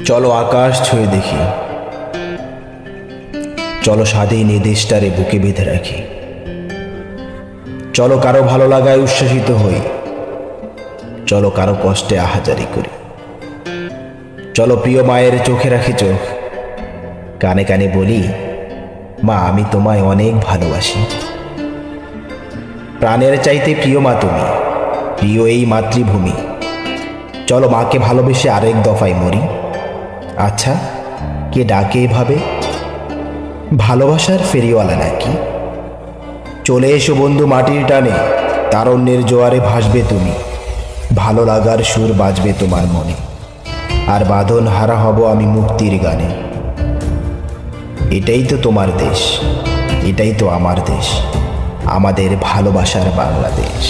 চলো আকাশ ছুঁয়ে দেখি, চলো স্বাধীন এ দেশটারে বুকে বেঁধে রাখি। চলো কারো ভালো লাগায় উচ্ছ্বসিত হই, চলো কারো কষ্টে আহাজারি করি। চলো প্রিয় মায়ের চোখে রাখি চোখ, কানে কানে বলি, মা আমি তোমায় অনেক ভালোবাসি। প্রাণের চাইতে প্রিয় মা তুমি, প্রিয় এই মাতৃভূমি। চলো মাকে ভালোবেসে আরেক দফায় মরি। আচ্ছা, কে ডাকে এভাবে? ভালোবাসার ফেরিওয়ালা নাকি? চলে এসো বন্ধু মাটির টানে, তারণ্যের জোয়ারে ভাসবে তুমি। ভালো লাগার সুর বাজবে তোমার মনে, আর বাঁধন হারা হব আমি মুক্তির গানে। এটাই তো তোমার দেশ, এটাই তো আমার দেশ, আমাদের ভালোবাসার বাংলাদেশ।